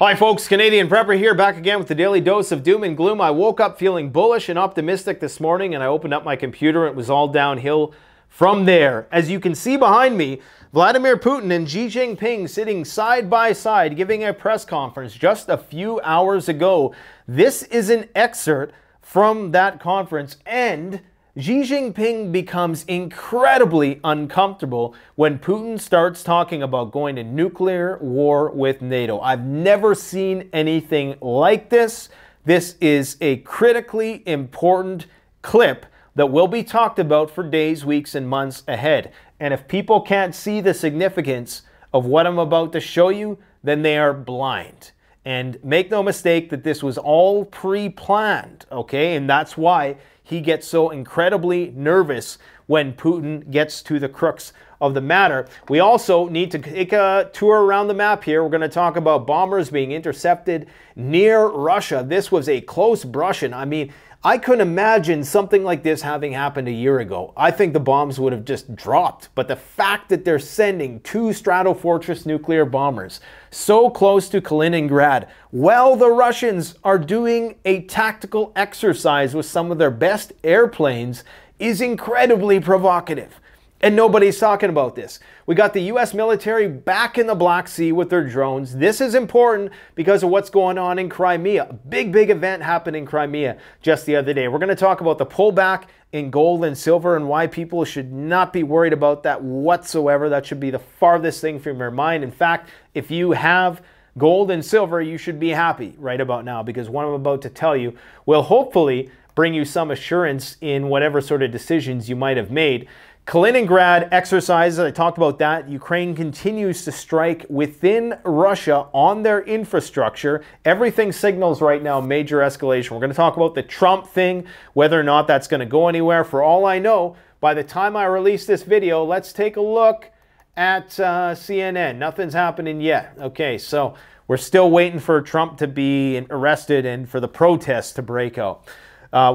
Hi folks, Canadian Prepper here, back again with the daily dose of doom and gloom. I woke up feeling bullish and optimistic this morning, and I opened up my computer and it was all downhill from there. As you can see behind me, Vladimir Putin and Xi Jinping sitting side by side giving a press conference just a few hours ago. This is an excerpt from that conference, and Xi Jinping becomes incredibly uncomfortable when Putin starts talking about going to nuclear war with NATO. I've never seen anything like this. This is a critically important clip that will be talked about for days, weeks, and months ahead. And if people can't see the significance of what I'm about to show you, then they are blind. And make no mistake that this was all pre-planned, okay? And that's why he gets so incredibly nervous when Putin gets to the crux of the matter. We also need to take a tour around the map here. We're going to talk about bombers being intercepted near Russia. This was a close brush-in. I mean, I couldn't imagine something like this having happened a year ago. I think the bombs would have just dropped. But the fact that they're sending 2 Stratofortress nuclear bombers so close to Kaliningrad, while the Russians are doing a tactical exercise with some of their best airplanes, is incredibly provocative. And nobody's talking about this. We got the U.S. military back in the Black Sea with their drones. This is important because of what's going on in Crimea. A big event happened in Crimea just the other day. We're going to talk about the pullback in gold and silver and why people should not be worried about that whatsoever. That should be the farthest thing from your mind. In fact, if you have gold and silver, you should be happy right about now, because what I'm about to tell you will hopefully bring you some assurance in whatever sort of decisions you might have made. Kaliningrad exercises, I talked about that. Ukraine continues to strike within Russia on their infrastructure. Everything signals right now major escalation. We're going to talk about the Trump thing, whether or not that's going to go anywhere. For all I know, by the time I release this video, let's take a look at CNN. Nothing's happening yet. Okay, so we're still waiting for Trump to be arrested and for the protests to break out.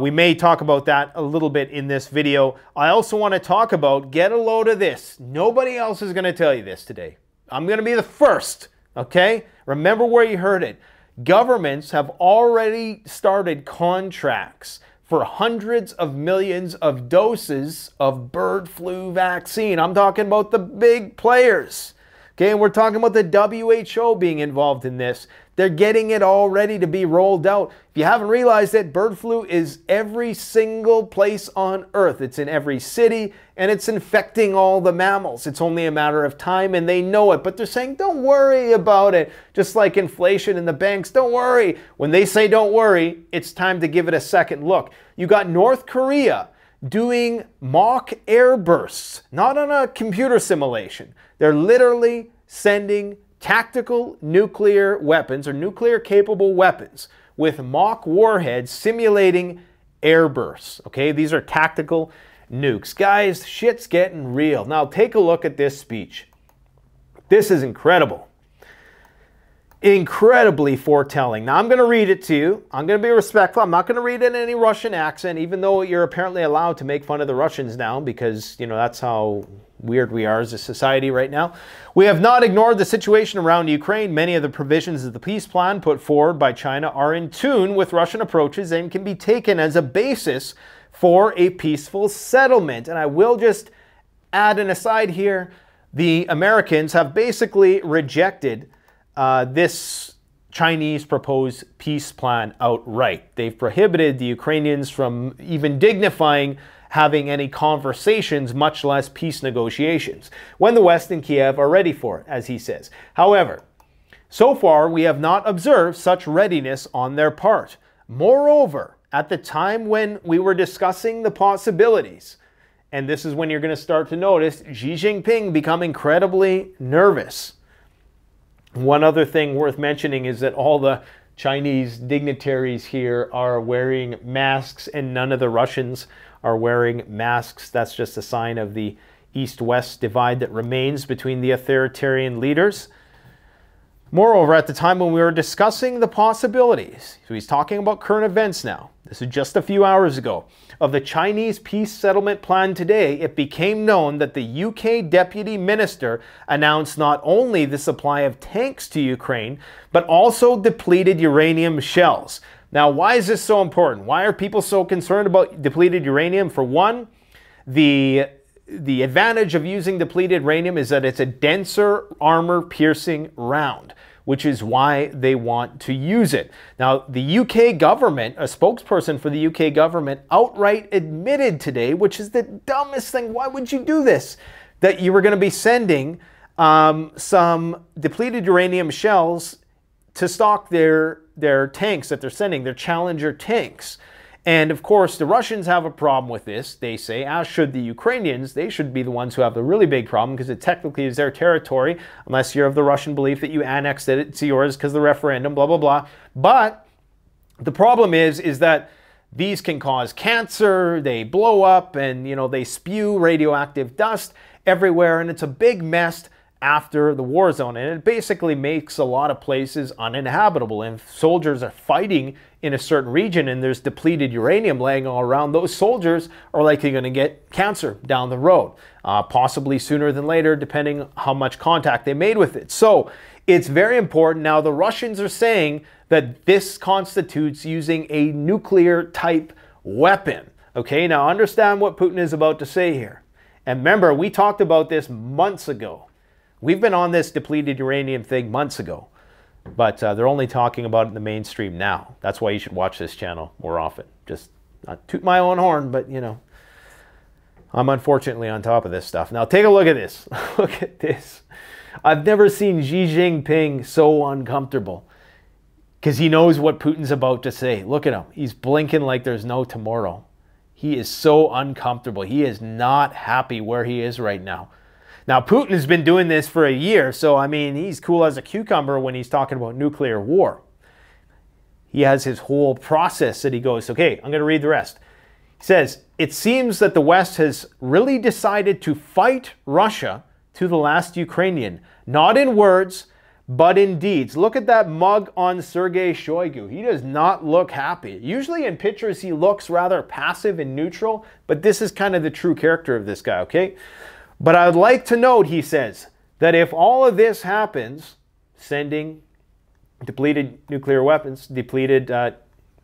We may talk about that a little bit in this video. I also want to talk about, get a load of this. Nobody else is going to tell you this today. I'm going to be the first, okay? Remember where you heard it. Governments have already started contracts for hundreds of millions of doses of bird flu vaccine. I'm talking about the big players. Okay, and we're talking about the WHO being involved in this. They're getting it all ready to be rolled out. If you haven't realized it, bird flu is every single place on Earth. It's in every city, and it's infecting all the mammals. It's only a matter of time, and they know it. But they're saying, don't worry about it. Just like inflation in the banks, don't worry. When they say don't worry, it's time to give it a second look. You got North Korea doing mock airbursts, not on a computer simulation. They're literally sending tactical nuclear weapons or nuclear capable weapons with mock warheads simulating airbursts. Okay, these are tactical nukes. Guys, shit's getting real. Now take a look at this speech. This is incredible. Incredibly foretelling. Now I'm going to read it to you. I'm going to be respectful. I'm not going to read it in any Russian accent, even though you're apparently allowed to make fun of the Russians now, because, you know, that's how weird we are as a society right now. We have not ignored the situation around Ukraine. Many of the provisions of the peace plan put forward by China are in tune with Russian approaches and can be taken as a basis for a peaceful settlement. And I will just add an aside here. The Americans have basically rejected this Chinese proposed peace plan outright. They've prohibited the Ukrainians from even dignifying having any conversations, much less peace negotiations, when the West and Kiev are ready for it, as he says. However, so far we have not observed such readiness on their part. Moreover, at the time when we were discussing the possibilities, and this is when you're going to start to notice Xi Jinping become incredibly nervous. One other thing worth mentioning is that all the Chinese dignitaries here are wearing masks, and none of the Russians are wearing masks. That's just a sign of the East-West divide that remains between the authoritarian leaders. Moreover, at the time when we were discussing the possibilities, so he's talking about current events now, this is just a few hours ago, of the Chinese peace settlement plan today, it became known that the UK Deputy Minister announced not only the supply of tanks to Ukraine, but also depleted uranium shells. Now, why is this so important? Why are people so concerned about depleted uranium? For one, the advantage of using depleted uranium is that it's a denser armor-piercing round, which is why they want to use it. Now, the UK government, a spokesperson for the UK government, outright admitted today, which is the dumbest thing, why would you do this? That you were going to be sending some depleted uranium shells to stock their tanks that they're sending, their Challenger tanks. And of course, the Russians have a problem with this, they say, as should the Ukrainians. They should be the ones who have the really big problem because it technically is their territory, unless you're of the Russian belief that you annexed it, it's yours because of the referendum, blah, blah, blah. But the problem is that these can cause cancer, they blow up, and they spew radioactive dust everywhere, and it's a big mess after the war zone, and it basically makes a lot of places uninhabitable. And if soldiers are fighting in a certain region and there's depleted uranium laying all around, those soldiers are likely going to get cancer down the road, possibly sooner than later, depending how much contact they made with it. So it's very important. Now, the Russians are saying that this constitutes using a nuclear type weapon. Okay, now understand what Putin is about to say here. And remember, we talked about this months ago. We've been on this depleted uranium thing months ago, but they're only talking about it in the mainstream now. That's why you should watch this channel more often. Just not toot my own horn, but I'm unfortunately on top of this stuff. Now take a look at this. Look at this. I've never seen Xi Jinping so uncomfortable because he knows what Putin's about to say. Look at him. He's blinking like there's no tomorrow. He is so uncomfortable. He is not happy where he is right now. Now, Putin has been doing this for a year, so, I mean, he's cool as a cucumber when he's talking about nuclear war. He has his whole process that he goes, okay, I'm going to read the rest. He says, it seems that the West has really decided to fight Russia to the last Ukrainian, not in words, but in deeds. Look at that mug on Sergei Shoigu. He does not look happy. Usually in pictures, he looks rather passive and neutral, but this is kind of the true character of this guy, okay? But I would like to note, he says, that if all of this happens, sending depleted nuclear weapons, depleted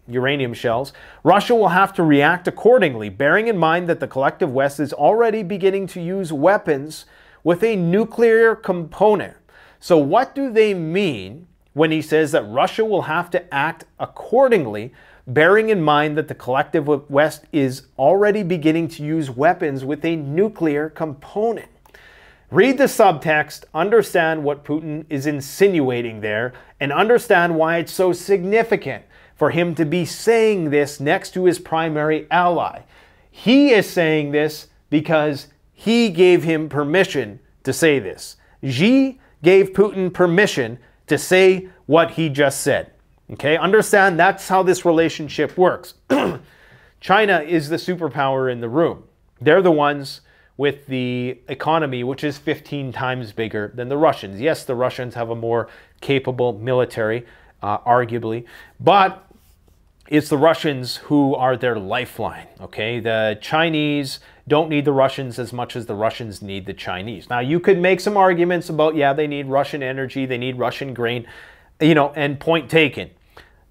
uranium shells, Russia will have to react accordingly, bearing in mind that the collective West is already beginning to use weapons with a nuclear component. So what do they mean when he says that Russia will have to act accordingly, bearing in mind that the collective West is already beginning to use weapons with a nuclear component? Read the subtext, understand what Putin is insinuating there, and understand why it's so significant for him to be saying this next to his primary ally. He is saying this because he gave him permission to say this. Xi gave Putin permission to say what he just said. Okay, understand that's how this relationship works. China is the superpower in the room. They're the ones with the economy, which is 15 times bigger than the Russians. Yes, the Russians have a more capable military, arguably, but it's the Russians who are their lifeline, okay? The Chinese don't need the Russians as much as the Russians need the Chinese. Now, you could make some arguments about, yeah, they need Russian energy, they need Russian grain, and point taken.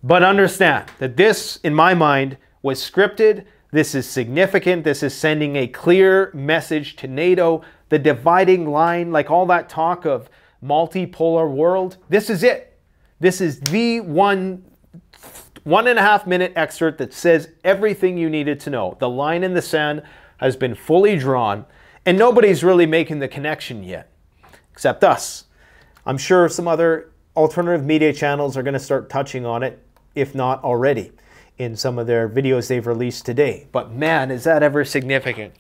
But understand that this, in my mind, was scripted. This is significant. This is sending a clear message to NATO. The dividing line, like all that talk of multipolar world, this is it. This is the one and a half minute excerpt that says everything you needed to know. The line in the sand has been fully drawn, and nobody's really making the connection yet, except us. I'm sure some other alternative media channels are going to start touching on it, if not already, in some of their videos they've released today. But man, is that ever significant.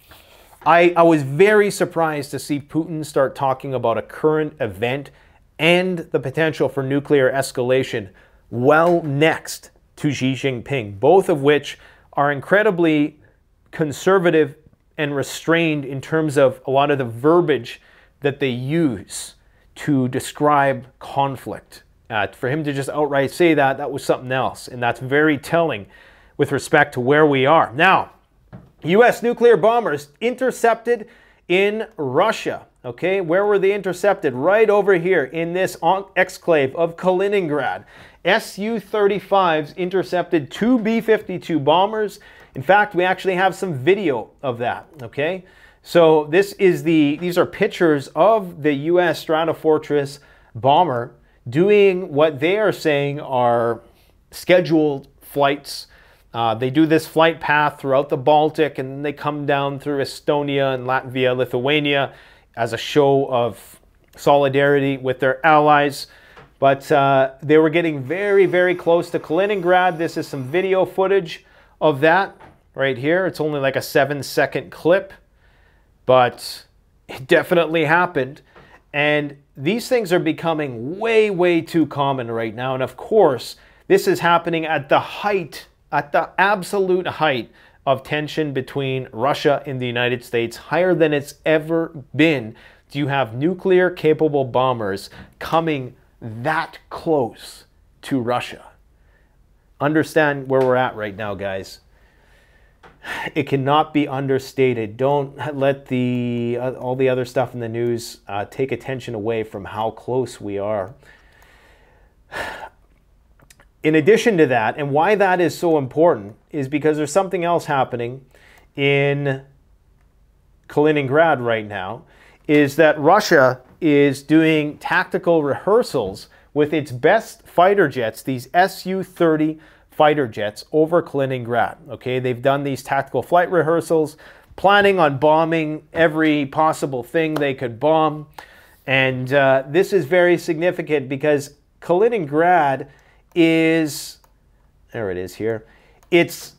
I was very surprised to see Putin start talking about a current event and the potential for nuclear escalation well next to Xi Jinping, both of which are incredibly conservative and restrained in terms of a lot of the verbiage that they use to describe conflict. For him to just outright say that was something else, and that's very telling. with respect to where we are. Now, U.S. nuclear bombers intercepted in Russia. Okay, where were they intercepted? Right over here in this exclave of Kaliningrad. Su-35s intercepted 2 B-52 bombers. In fact, we actually have some video of that. Okay, so these are pictures of the U.S. Stratofortress bomber doing what they are saying are scheduled flights. They do this flight path throughout the Baltic, and then they come down through Estonia and Latvia, Lithuania, as a show of solidarity with their allies. But they were getting very, very close to Kaliningrad. This is some video footage of that right here. It's only like a 7-second clip, but it definitely happened. And these things are becoming way, way too common right now. And of course, this is happening at the absolute height of tension between Russia and the United States, higher than it's ever been. Do you have nuclear capable bombers coming that close to Russia? Understand where we're at right now, guys. It cannot be understated. Don't let all the other stuff in the news take attention away from how close we are. In addition to that, and why that is so important, is because there's something else happening in Kaliningrad right now, is that Russia is doing tactical rehearsals with its best fighter jets, these Su-30 fighter jets, over Kaliningrad. Okay, they've done these tactical flight rehearsals, planning on bombing every possible thing they could bomb. And this is very significant because Kaliningrad is, there it is here, it's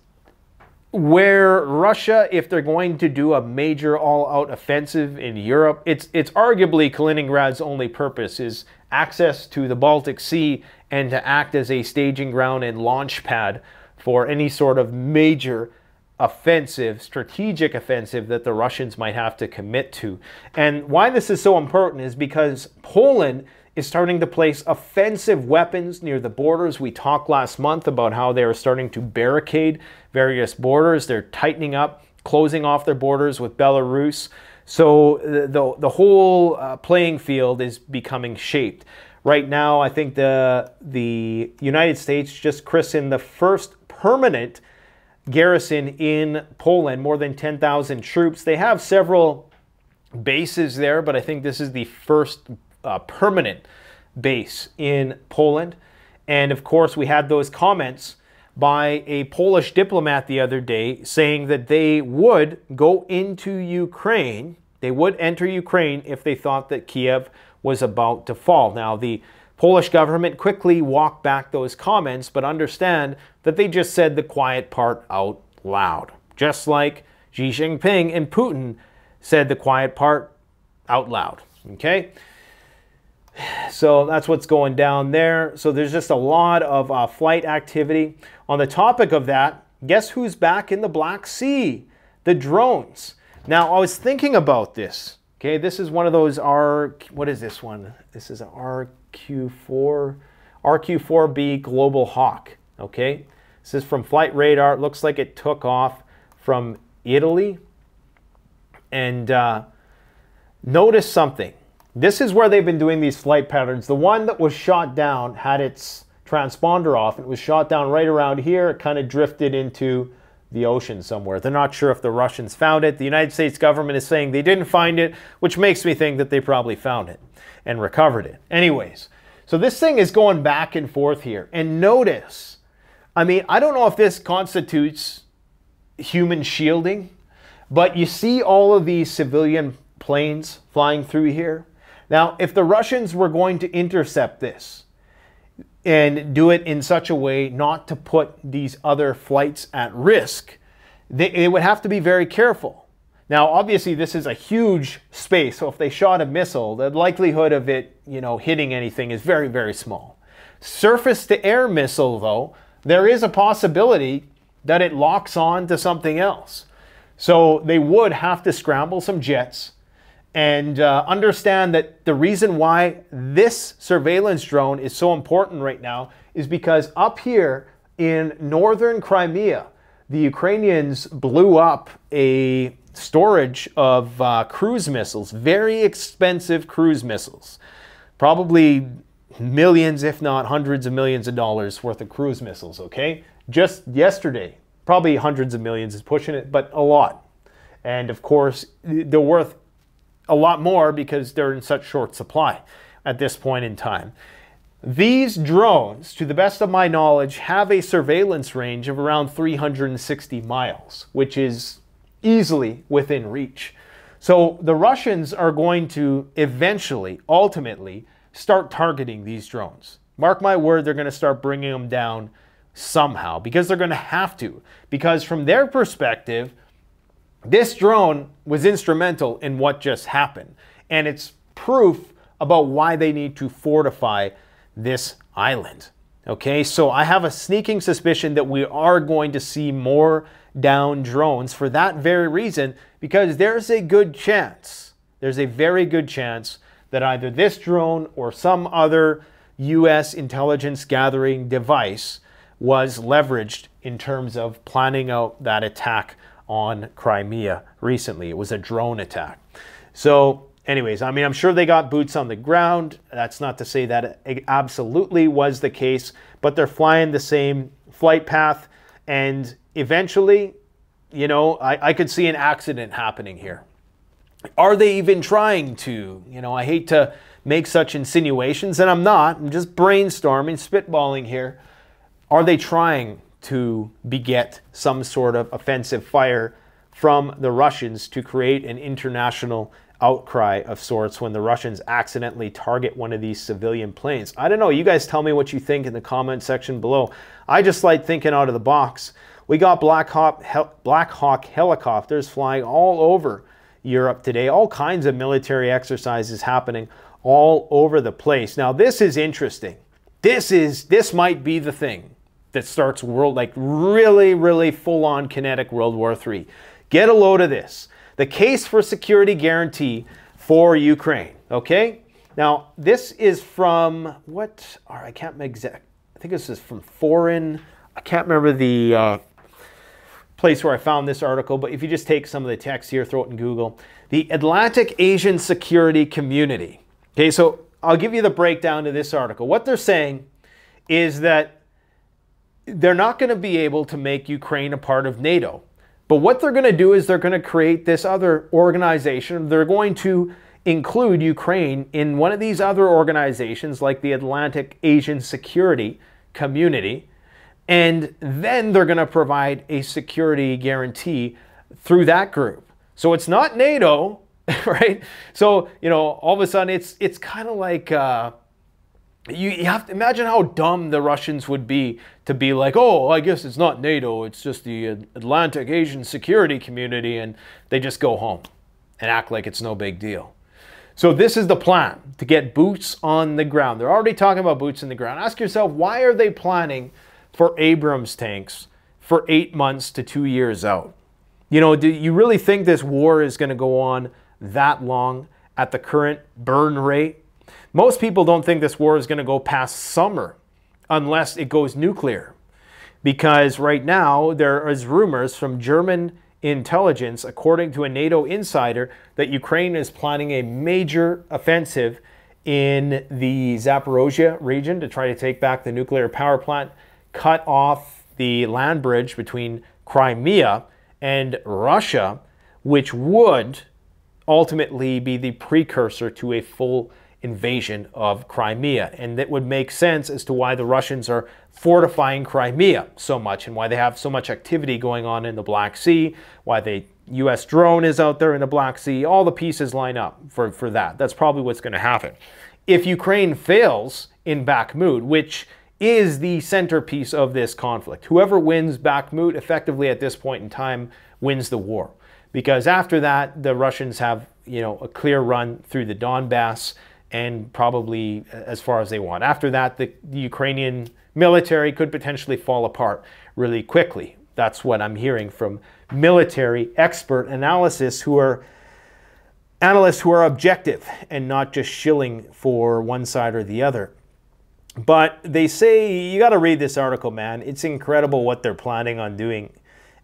where Russia, if they're going to do a major all-out offensive in Europe, it's arguably Kaliningrad's only purpose is access to the Baltic Sea and to act as a staging ground and launch pad for any sort of major offensive, strategic offensive that the Russians might have to commit to. And why this is so important is because Poland is starting to place offensive weapons near the borders. We talked last month about how they are starting to barricade various borders. They're tightening up, closing off their borders with Belarus. So the whole playing field is becoming shaped. Right now, I think the United States just christened the first permanent garrison in Poland, more than 10,000 troops. They have several bases there, but I think this is the first permanent base in Poland. And of course, we had those comments by a Polish diplomat the other day saying that they would go into Ukraine, they would enter Ukraine if they thought that Kiev was about to fall. Now, the Polish government quickly walked back those comments, but understand that they just said the quiet part out loud. Just like Xi Jinping and Putin said the quiet part out loud, okay? So that's what's going down there. So there's just a lot of flight activity. On the topic of that, guess who's back in the Black Sea? The drones. Now, I was thinking about this. Okay, this is one of those what is this one? This is an RQ-4B Global Hawk. Okay, this is from Flight Radar. It looks like it took off from Italy. And notice something. This is where they've been doing these flight patterns. The one that was shot down had its transponder off. It was shot down right around here. It kind of drifted into the ocean somewhere. They're not sure if the Russians found it. The United States government is saying they didn't find it, which makes me think that they probably found it and recovered it. Anyways, so this thing is going back and forth here. And notice, I mean, I don't know if this constitutes human shielding, but you see all of these civilian planes flying through here. Now, if the Russians were going to intercept this and do it in such a way not to put these other flights at risk, they would have to be very careful. Now, obviously, this is a huge space, so if they shot a missile, the likelihood of it, hitting anything is very, very small. Surface-to-air missile, though, there is a possibility that it locks on to something else. So they would have to scramble some jets and understand that the reason why this surveillance drone is so important right now is because up here in northern Crimea, the Ukrainians blew up a storage of cruise missiles, very expensive cruise missiles, probably millions, if not hundreds of millions of dollars worth of cruise missiles, okay? Just yesterday, probably hundreds of millions is pushing it, but a lot. And of course, they're worth a lot more because they're in such short supply at this point in time. These drones, to the best of my knowledge, have a surveillance range of around 360 miles, which is easily within reach. So the Russians are going to eventually, ultimately, start targeting these drones. Mark my word, they're going to start bringing them down somehow, because they're going to have to. Because from their perspective, this drone was instrumental in what just happened. And it's proof about why they need to fortify this island. Okay, so I have a sneaking suspicion that we are going to see more down drones for that very reason, because there's a good chance, there's a very good chance that either this drone or some other US intelligence gathering device was leveraged in terms of planning out that attack on Crimea recently. It was a drone attack. So anyways, I mean, I'm sure they got boots on the ground. That's not to say that it absolutely was the case, but they're flying the same flight path. And eventually, you know, I could see an accident happening here. Are they even trying to? You know, I hate to make such insinuations, and I'm not. I'm just brainstorming, spitballing here. Are they trying to beget some sort of offensive fire from the Russians to create an international outcry of sorts when the Russians accidentally target one of these civilian planes? I don't know. You guys tell me what you think in the comment section below. I just like thinking out of the box. We got Black Hawk helicopters flying all over Europe today. All kinds of military exercises happening all over the place. Now, this is interesting. This might be the thing that starts really full-on kinetic World War III. Get a load of this. The case for security guarantee for Ukraine, okay? Now, this is from, I can't make exact, I think this is from Foreign, I can't remember the place where I found this article, but if you just take some of the text here, throw it in Google. The Atlantic Asian Security Community. Okay, so I'll give you the breakdown to this article. What they're saying is that they're not going to be able to make Ukraine a part of NATO. But what they're going to do is they're going to create this other organization. They're going to include Ukraine in one of these other organizations like the Atlantic Asian Security Community. And then they're going to provide a security guarantee through that group. So it's not NATO, right? So, you know, all of a sudden it's kind of like... You have to imagine how dumb the Russians would be to be like, oh, I guess it's not NATO, it's just the Atlantic Asian Security Community, and they just go home and act like it's no big deal. So this is the plan, to get boots on the ground. They're already talking about boots on the ground. Ask yourself, why are they planning for Abrams tanks for 8 months to 2 years out? You know, do you really think this war is going to go on that long at the current burn rate? Most people don't think this war is going to go past summer unless it goes nuclear. Because right now there is rumors from German intelligence, according to a NATO insider, that Ukraine is planning a major offensive in the Zaporozhye region to try to take back the nuclear power plant, cut off the land bridge between Crimea and Russia, which would ultimately be the precursor to a full invasion of Crimea. And that would make sense as to why the Russians are fortifying Crimea so much and why they have so much activity going on in the Black Sea, why the US drone is out there in the Black Sea. All the pieces line up for that. That's probably what's going to happen. If Ukraine fails in Bakhmut, which is the centerpiece of this conflict, whoever wins Bakhmut effectively at this point in time wins the war. Because after that, the Russians have, you know, a clear run through the Donbass and probably as far as they want. After that, the Ukrainian military could potentially fall apart really quickly. That's what I'm hearing from military expert analysts who are objective and not just shilling for one side or the other. But they say, you got to read this article, man. It's incredible what they're planning on doing.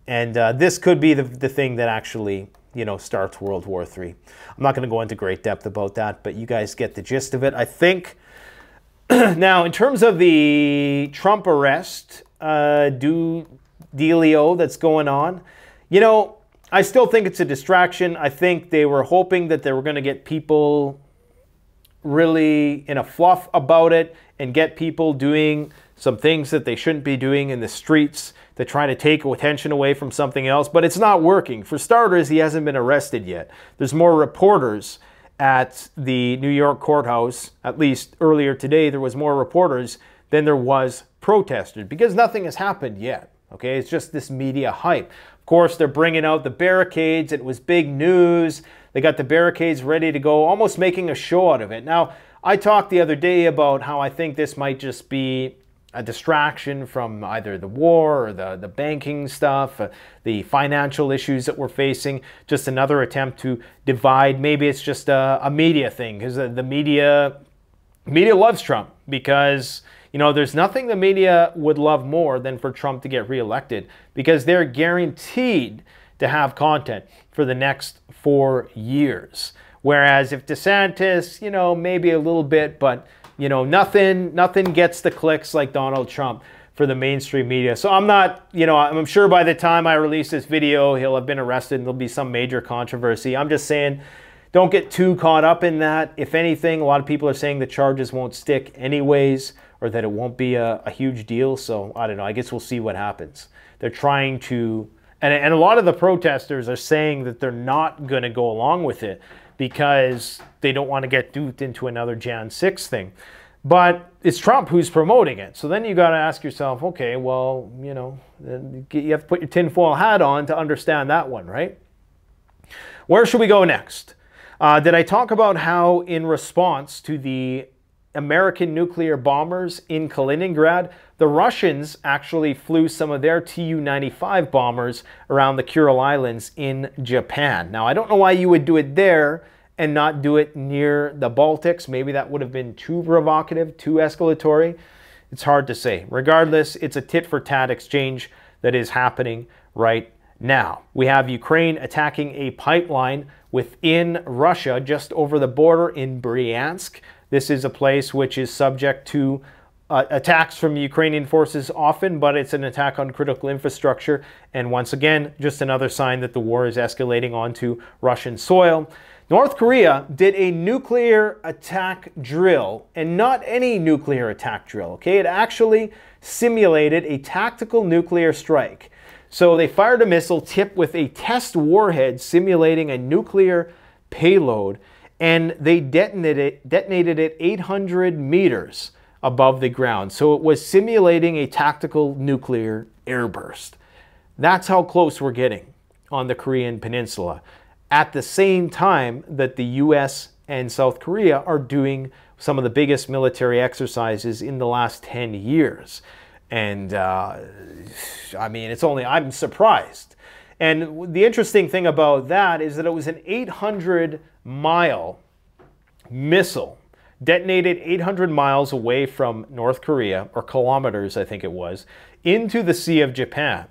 And this could be the thing that actually, you know, starts World War III. I'm not going to go into great depth about that, but you guys get the gist of it, I think. Now, in terms of the Trump arrest, dealio that's going on, you know, I still think it's a distraction. I think they were hoping that they were going to get people really in a fluff about it and get people doing some things that they shouldn't be doing in the streets to try to take attention away from something else. But it's not working. For starters, he hasn't been arrested yet. There's more reporters at the New York courthouse. At least earlier today, there was more reporters than there was protesters because nothing has happened yet. Okay, it's just this media hype. Of course, they're bringing out the barricades. It was big news. They got the barricades ready to go, almost making a show out of it. Now, I talked the other day about how I think this might just be a distraction from either the war or the banking stuff, the financial issues that we're facing, just another attempt to divide. Maybe it's just a media thing because the media loves Trump because, you know, there's nothing the media would love more than for Trump to get reelected because they're guaranteed to have content for the next 4 years. Whereas if DeSantis, you know, maybe a little bit, but, you know, nothing gets the clicks like Donald Trump for the mainstream media. So I'm not, you know, I'm sure by the time I release this video, he'll have been arrested and there'll be some major controversy. I'm just saying, don't get too caught up in that. If anything, a lot of people are saying the charges won't stick anyways, or that it won't be a huge deal. So I don't know, I guess we'll see what happens. They're trying to, and a lot of the protesters are saying that they're not going to go along with it because they don't want to get duped into another Jan 6 thing. But it's Trump who's promoting it. So then you got to ask yourself, okay, well, you know, you have to put your tinfoil hat on to understand that one, right? Where should we go next? Did I talk about how in response to the American nuclear bombers in Kaliningrad, the Russians actually flew some of their Tu-95 bombers around the Kuril Islands in Japan. Now, I don't know why you would do it there and not do it near the Baltics. Maybe that would have been too provocative, too escalatory. It's hard to say. Regardless, it's a tit-for-tat exchange that is happening right now. We have Ukraine attacking a pipeline within Russia just over the border in Bryansk. This is a place which is subject to attacks from Ukrainian forces often, but it's an attack on critical infrastructure. And once again, just another sign that the war is escalating onto Russian soil. North Korea did a nuclear attack drill, and not any nuclear attack drill, okay? It actually simulated a tactical nuclear strike. So they fired a missile tipped with a test warhead simulating a nuclear payload, and they detonated it 800 meters above the ground. So it was simulating a tactical nuclear airburst. That's how close we're getting on the Korean Peninsula. At the same time that the US and South Korea are doing some of the biggest military exercises in the last 10 years. And I mean, I'm surprised. And the interesting thing about that is that it was an 800-mile missile detonated 800 miles away from North Korea, or kilometers, I think it was, into the Sea of Japan.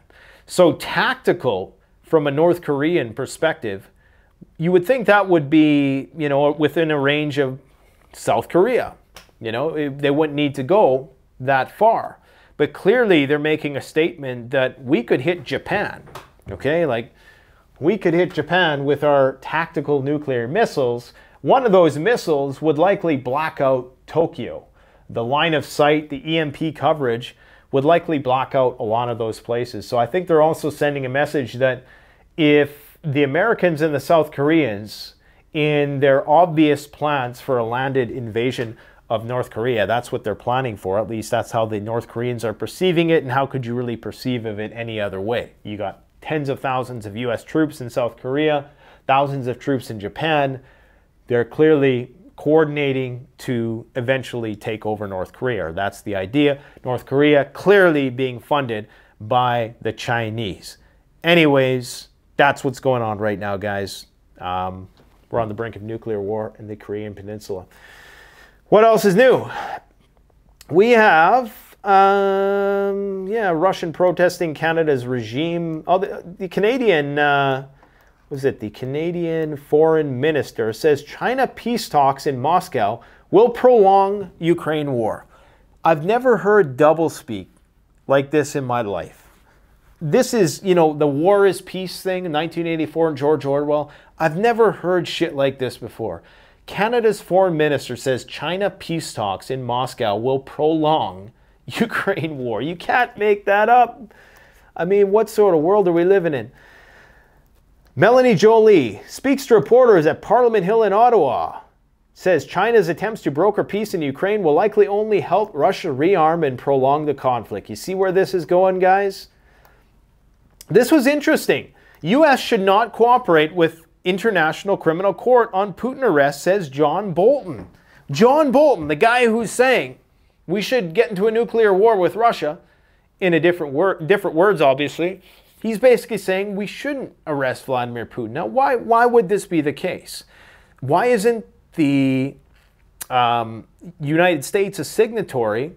So tactical from a North Korean perspective, you would think that would be, you know, within a range of South Korea. You know, they wouldn't need to go that far. But clearly they're making a statement that we could hit Japan, okay? Like, we could hit Japan with our tactical nuclear missiles. One of those missiles would likely black out Tokyo. The line of sight, the EMP coverage would likely block out a lot of those places. So I think they're also sending a message that if the Americans and the South Koreans, in their obvious plans for a landed invasion of North Korea, that's what they're planning for. At least that's how the North Koreans are perceiving it, and how could you really perceive of it any other way? You got tens of thousands of US troops in South Korea, thousands of troops in Japan. They're clearly coordinating to eventually take over North Korea. That's the idea. North Korea clearly being funded by the Chinese. Anyways, that's what's going on right now, guys. We're on the brink of nuclear war in the Korean Peninsula. What else is new? We have, yeah, Russian protesting Canada's regime. Oh, the Canadian, was it the Canadian foreign minister says China peace talks in Moscow will prolong Ukraine war. I've never heard doublespeak like this in my life. This is, you know, the war is peace thing in 1984 and George Orwell. I've never heard shit like this before. Canada's foreign minister says China peace talks in Moscow will prolong Ukraine war. You can't make that up. I mean, what sort of world are we living in? Melanie Jolie speaks to reporters at Parliament Hill in Ottawa. Says China's attempts to broker peace in Ukraine will likely only help Russia rearm and prolong the conflict. You see where this is going, guys? This was interesting. U.S. should not cooperate with International Criminal Court on Putin arrest, says John Bolton. John Bolton, the guy who's saying we should get into a nuclear war with Russia, in a different words, obviously. He's basically saying we shouldn't arrest Vladimir Putin. Now, why would this be the case? Why isn't the United States a signatory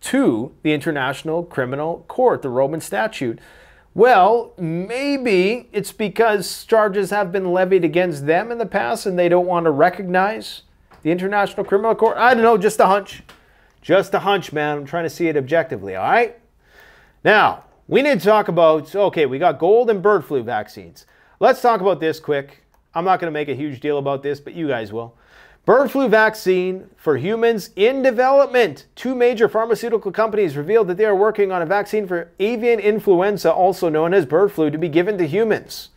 to the International Criminal Court, the Roman Statute? Well, maybe it's because charges have been levied against them in the past and they don't want to recognize the International Criminal Court. I don't know, just a hunch. Just a hunch, man. I'm trying to see it objectively, all right? Now, we need to talk about, okay, we got gold and bird flu vaccines. Let's talk about this quick. I'm not going to make a huge deal about this, but you guys will. Bird flu vaccine for humans in development. 2 major pharmaceutical companies revealed that they are working on a vaccine for avian influenza, also known as bird flu, to be given to humans.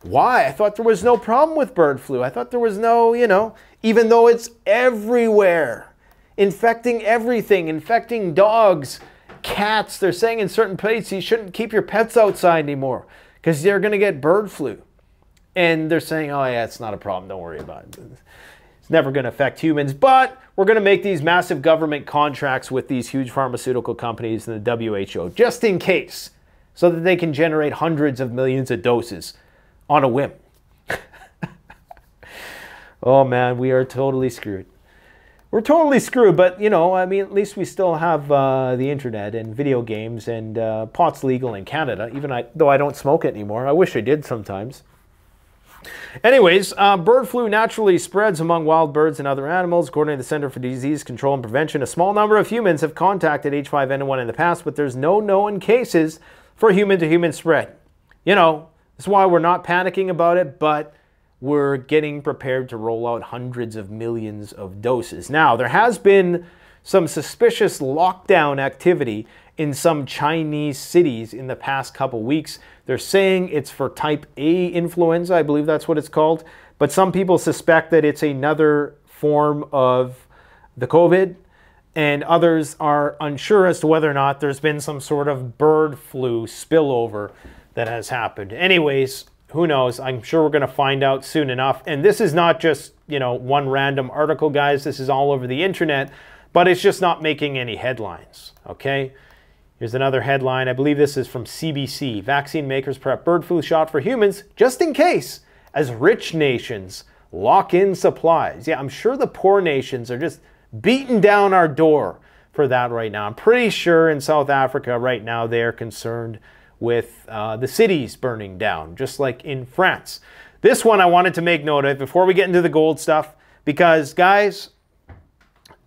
Why? I thought there was no problem with bird flu. I thought there was no, you know, even though it's everywhere, infecting everything, infecting dogs, cats. They're saying in certain places you shouldn't keep your pets outside anymore because they're going to get bird flu. And they're saying, oh yeah, it's not a problem. Don't worry about it. It's never going to affect humans. But we're going to make these massive government contracts with these huge pharmaceutical companies and the WHO just in case, so that they can generate hundreds of millions of doses on a whim. Oh man, we are totally screwed. We're totally screwed, but you know, I mean, at least we still have the internet and video games, and pot's legal in Canada, even though I don't smoke it anymore. I wish I did sometimes. Anyways, bird flu naturally spreads among wild birds and other animals. According to the Center for Disease Control and Prevention, a small number of humans have contacted H5N1 in the past, but there's no known cases for human-to-human spread. You know, that's why we're not panicking about it, but we're getting prepared to roll out hundreds of millions of doses. Now, there has been some suspicious lockdown activity in some Chinese cities in the past couple weeks. They're saying it's for type A influenza, I believe that's what it's called, but some people suspect that it's another form of the COVID, and others are unsure as to whether or not there's been some sort of bird flu spillover that has happened. Anyways, who knows? I'm sure we're going to find out soon enough. And this is not just, you know, one random article, guys. This is all over the internet, but it's just not making any headlines, okay? Here's another headline. I believe this is from CBC. Vaccine makers prep bird flu shot for humans just in case as rich nations lock in supplies. Yeah, I'm sure the poor nations are just beating down our door for that right now. I'm pretty sure in South Africa right now they're concerned with the cities burning down, just like in France. This one I wanted to make note of before we get into the gold stuff, because guys,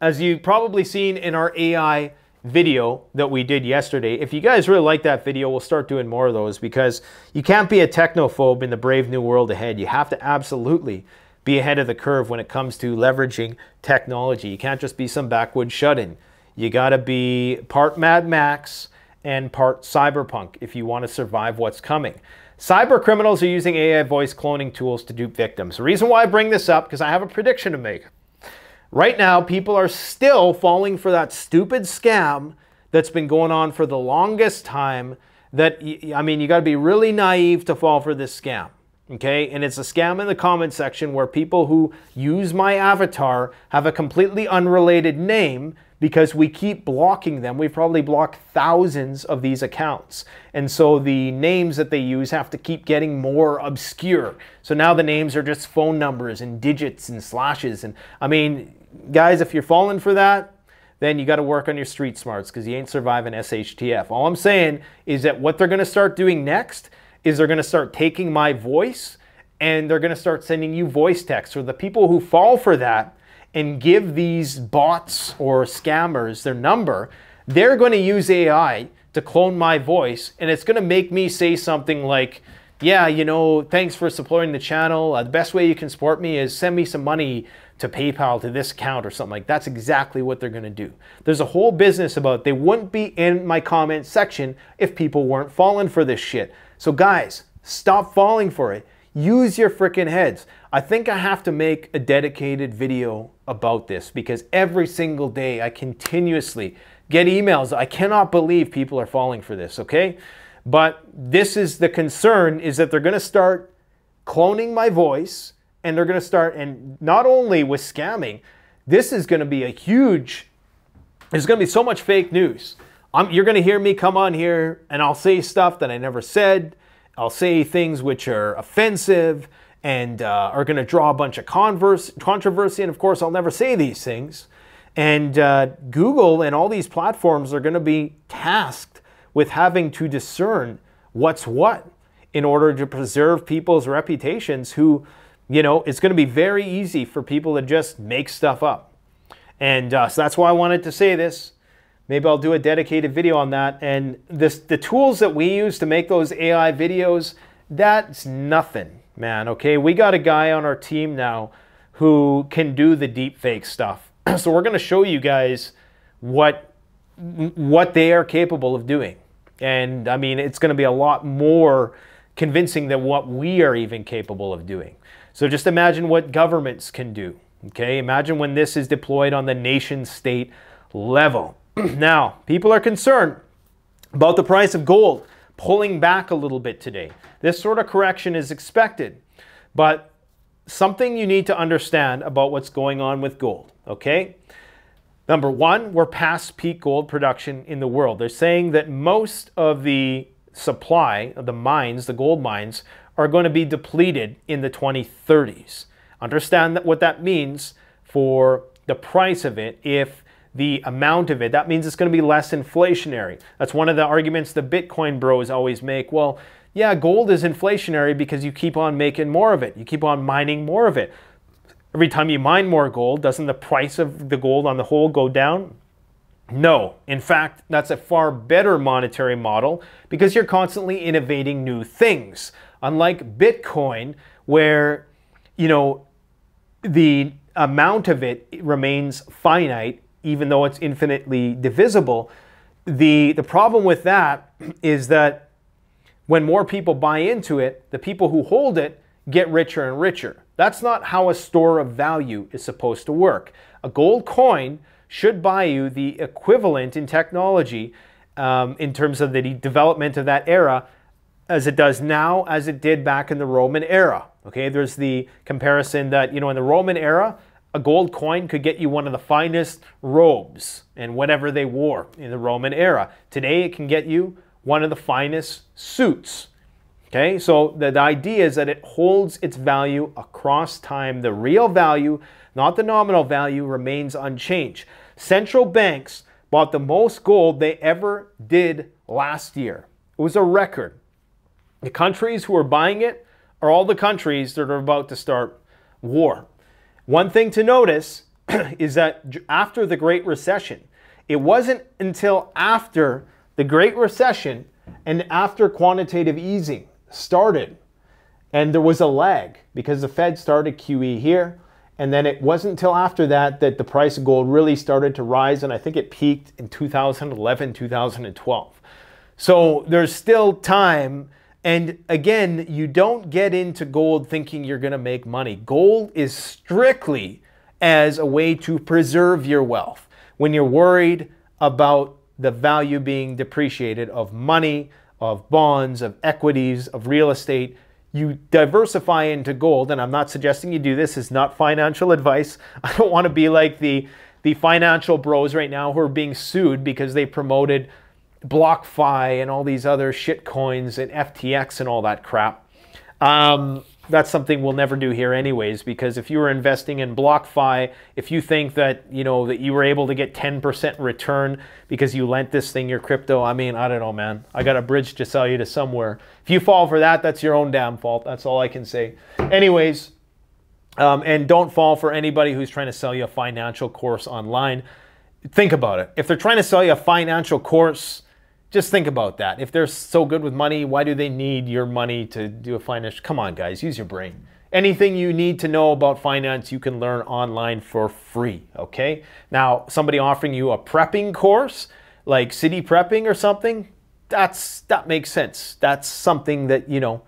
as you probably seen in our AI video that we did yesterday, if you guys really like that video, we'll start doing more of those, because you can't be a technophobe in the brave new world ahead. You have to absolutely be ahead of the curve when it comes to leveraging technology. You can't just be some backwoods shut-in. You got to be part Mad Max and part cyberpunk if you want to survive what's coming. Cyber criminals are using AI voice cloning tools to dupe victims. The reason why I bring this up, because I have a prediction to make. Right now, people are still falling for that stupid scam that's been going on for the longest time. That, I mean, you got to be really naive to fall for this scam. Okay, and it's a scam in the comment section where people who use my avatar have a completely unrelated name, because we keep blocking them. We've probably blocked thousands of these accounts. And so the names that they use have to keep getting more obscure. So now the names are just phone numbers and digits and slashes. And I mean, guys, if you're falling for that, then you got to work on your street smarts because you ain't surviving SHTF. All I'm saying is that what they're going to start doing next is they're going to start taking my voice and they're going to start sending you voice texts. So the people who fall for that and give these bots or scammers their number, they're going to use AI to clone my voice, and it's going to make me say something like, yeah, you know, thanks for supporting the channel. The best way you can support me is send me some money to PayPal to this account or something like that. That's exactly what they're going to do. There's a whole business about it. They wouldn't be in my comment section if people weren't falling for this shit. So guys, stop falling for it. Use your freaking heads. I think I have to make a dedicated video about this because every single day I continuously get emails. I cannot believe people are falling for this, okay? But this is the concern, is that they're going to start cloning my voice, and they're going to start, and not only with scamming, this is going to be a huge, there's going to be so much fake news. You're going to hear me come on here and I'll say stuff that I never said. I'll say things which are offensive and are going to draw a bunch of controversy. And of course, I'll never say these things. And Google and all these platforms are going to be tasked with having to discern what's what in order to preserve people's reputations who, you know, it's going to be very easy for people to just make stuff up. And so that's why I wanted to say this. Maybe I'll do a dedicated video on that. And the tools that we use to make those AI videos, that's nothing, man, okay? We got a guy on our team now who can do the deep fake stuff. So we're going to show you guys what they are capable of doing. And I mean, it's going to be a lot more convincing than what we are even capable of doing. So just imagine what governments can do, okay? Imagine when this is deployed on the nation state level. Now, people are concerned about the price of gold pulling back a little bit today. This sort of correction is expected, but something you need to understand about what's going on with gold, okay? Number one, we're past peak gold production in the world. They're saying that most of the supply of the mines, the gold mines, are going to be depleted in the 2030s. Understand that what that means for the price of it. If the amount of it, that means it's going to be less inflationary. That's one of the arguments the Bitcoin bros always make. Well, yeah, gold is inflationary because you keep on making more of it. You keep on mining more of it. Every time you mine more gold, doesn't the price of the gold on the whole go down? No. In fact, that's a far better monetary model because you're constantly innovating new things. Unlike Bitcoin, where, you know, the amount of it remains finite, even though it's infinitely divisible. The problem with that is that when more people buy into it, the people who hold it get richer and richer. That's not how a store of value is supposed to work. A gold coin should buy you the equivalent in technology in terms of the development of that era as it does now, as it did back in the Roman era. Okay, there's the comparison that, you know, in the Roman era, a gold coin could get you one of the finest robes and whatever they wore in the Roman era. Today, it can get you one of the finest suits. Okay, so the idea is that it holds its value across time. The real value, not the nominal value, remains unchanged. Central banks bought the most gold they ever did last year. It was a record. The countries who are buying it are all the countries that are about to start war. One thing to notice is that after the Great Recession, it wasn't until after the Great Recession and after quantitative easing started, and there was a lag because the Fed started QE here, and then it wasn't until after that that the price of gold really started to rise, and I think it peaked in 2011, 2012. So there's still time. And again, you don't get into gold thinking you're going to make money. Gold is strictly as a way to preserve your wealth. When you're worried about the value being depreciated of money, of bonds, of equities, of real estate, you diversify into gold. And I'm not suggesting you do this. It's not financial advice. I don't want to be like the financial bros right now who are being sued because they promoted BlockFi and all these other shit coins and FTX and all that crap. that's something we'll never do here anyways, because if you were investing in BlockFi, if you think that, you know, that you were able to get 10% return because you lent this thing your crypto, I mean, I don't know, man. I got a bridge to sell you to somewhere. If you fall for that, that's your own damn fault. That's all I can say. Anyways, and don't fall for anybody who's trying to sell you a financial course online. Think about it. If they're trying to sell you a financial course, just think about that. If they're so good with money, why do they need your money to do a financial? Come on, guys, use your brain. Anything you need to know about finance, you can learn online for free, okay? Now, somebody offering you a prepping course, like city prepping or something, that makes sense. That's something that, you know,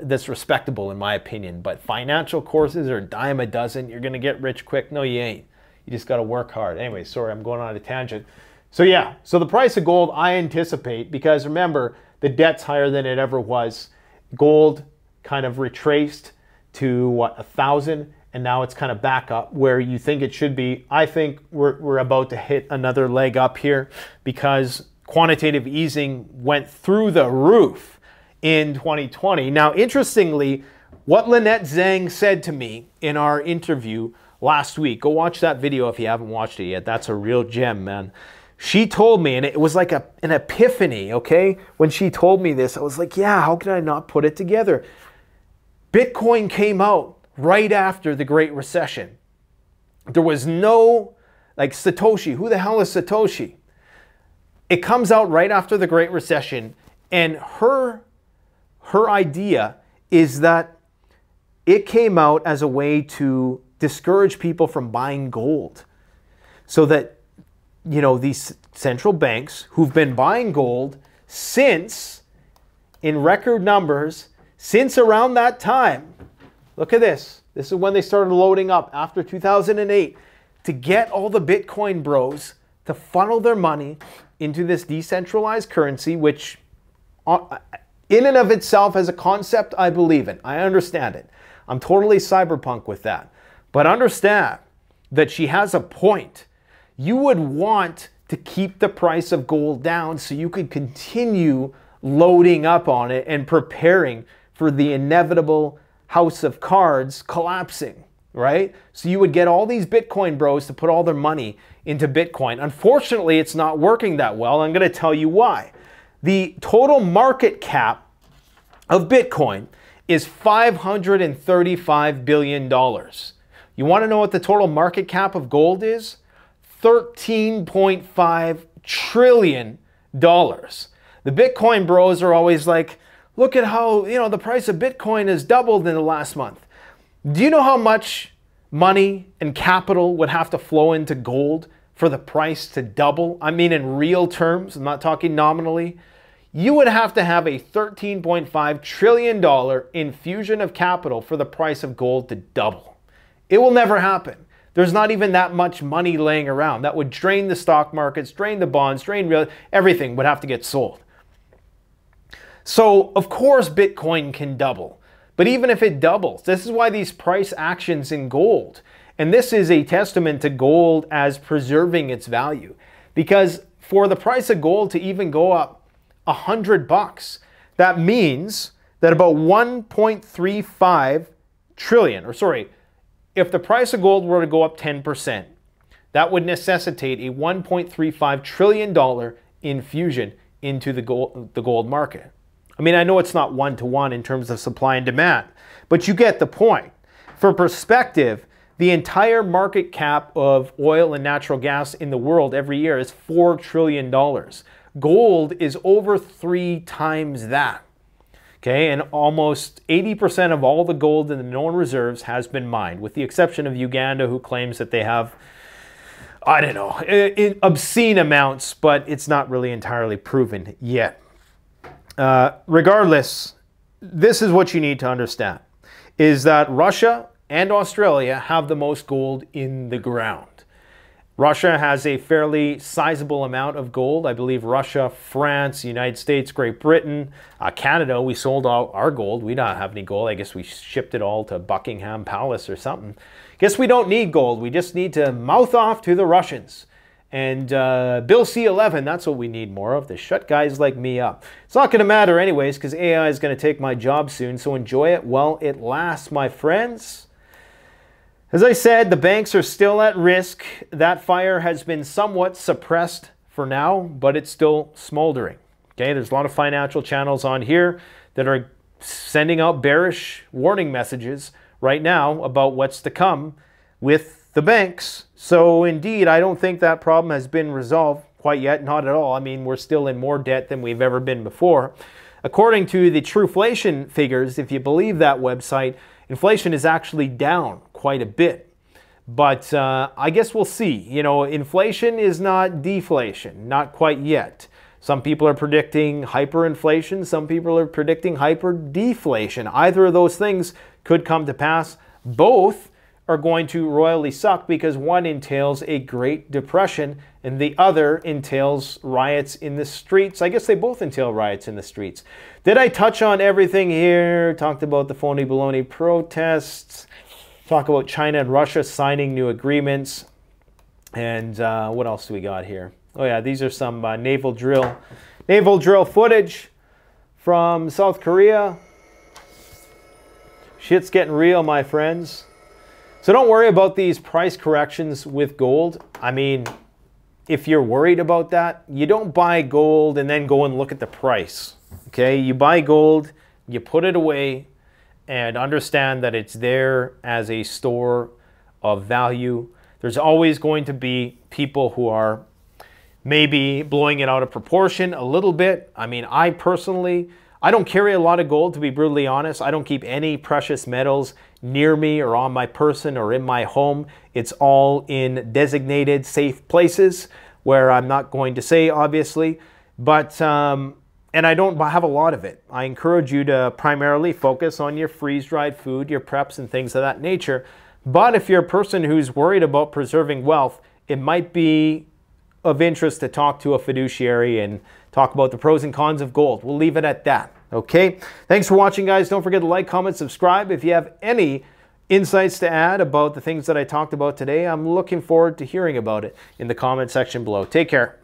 that's respectable in my opinion. But financial courses are a dime a dozen. You're gonna get rich quick. No, you ain't. You just gotta work hard. Anyway, sorry, I'm going on a tangent. So yeah, so the price of gold, I anticipate, because remember, the debt's higher than it ever was. Gold kind of retraced to what, 1,000, and now it's kind of back up where you think it should be. I think we're about to hit another leg up here because quantitative easing went through the roof in 2020. Now, interestingly, what Lynette Zhang said to me in our interview last week, go watch that video if you haven't watched it yet. That's a real gem, man. She told me, and it was like an epiphany, okay? When she told me this, I was like, yeah, how can I not put it together? Bitcoin came out right after the Great Recession. There was no, like, Satoshi. Who the hell is Satoshi? It comes out right after the Great Recession, and her idea is that it came out as a way to discourage people from buying gold, so that, you know, these central banks who've been buying gold since, in record numbers, since around that time, look at this. This is when they started loading up after 2008 to get all the Bitcoin bros to funnel their money into this decentralized currency, which in and of itself as a concept, I believe in. I understand it. I'm totally cyberpunk with that. But understand that she has a point. You would want to keep the price of gold down so you could continue loading up on it and preparing for the inevitable house of cards collapsing, right? So you would get all these Bitcoin bros to put all their money into Bitcoin. Unfortunately, it's not working that well. I'm going to tell you why. The total market cap of Bitcoin is $535 billion. You want to know what the total market cap of gold is? $13.5 trillion. The Bitcoin bros are always like, look at how, you know, the price of Bitcoin has doubled in the last month. Do you know how much money and capital would have to flow into gold for the price to double? I mean, in real terms, I'm not talking nominally. You would have to have a $13.5 trillion infusion of capital for the price of gold to double. It will never happen. There's not even that much money laying around. That would drain the stock markets, drain the bonds, drain everything would have to get sold. So, of course, Bitcoin can double. But even if it doubles, this is why these price actions in gold, and this is a testament to gold as preserving its value. Because for the price of gold to even go up $100, that means that about 1.35 trillion, or sorry, if the price of gold were to go up 10%, that would necessitate a $1.35 trillion infusion into the gold market. I mean, I know it's not one-to-one in terms of supply and demand, but you get the point. For perspective, the entire market cap of oil and natural gas in the world every year is $4 trillion. Gold is over 3 times that. Okay, and almost 80% of all the gold in the known reserves has been mined, with the exception of Uganda, who claims that they have, I don't know, obscene amounts, but it's not really entirely proven yet. Regardless, this is what you need to understand, is that Russia and Australia have the most gold in the ground. Russia has a fairly sizable amount of gold. I believe Russia, France, United States, Great Britain, Canada, we sold all our gold. We don't have any gold. I guess we shipped it all to Buckingham Palace or something. Guess we don't need gold. We just need to mouth off to the Russians And Bill C11, that's what we need more of, to shut guys like me up. It's not going to matter anyways, because AI is going to take my job soon, so enjoy it while it lasts, my friends. As I said, the banks are still at risk. That fire has been somewhat suppressed for now, but it's still smoldering. Okay, there's a lot of financial channels on here that are sending out bearish warning messages right now about what's to come with the banks. So indeed, I don't think that problem has been resolved quite yet, not at all. I mean, we're still in more debt than we've ever been before. According to the Truflation figures, if you believe that website, inflation is actually down quite a bit. But I guess we'll see. You know, inflation is not deflation, not quite yet. Some people are predicting hyperinflation. Some people are predicting hyperdeflation. Either of those things could come to pass. Both are going to royally suck because one entails a Great Depression and the other entails riots in the streets. I guess they both entail riots in the streets. Did I touch on everything here? Talked about the phony baloney protests. Talk about China and Russia signing new agreements. And what else do we got here? Oh yeah, these are some naval drill footage from South Korea. Shit's getting real, my friends. So don't worry about these price corrections with gold. I mean, if you're worried about that, you don't buy gold and then go and look at the price. Okay, you buy gold, you put it away, and understand that it's there as a store of value. There's always going to be people who are maybe blowing it out of proportion a little bit. I mean, I personally, I don't carry a lot of gold, to be brutally honest. I don't keep any precious metals near me or on my person or in my home. It's all in designated safe places where I'm not going to say, obviously. But, and I don't have a lot of it. I encourage you to primarily focus on your freeze-dried food, your preps and things of that nature. But if you're a person who's worried about preserving wealth, it might be of interest to talk to a fiduciary and talk about the pros and cons of gold. We'll leave it at that. Okay? Thanks for watching, guys. Don't forget to like, comment, subscribe. If you have any insights to add about the things that I talked about today, I'm looking forward to hearing about it in the comment section below. Take care.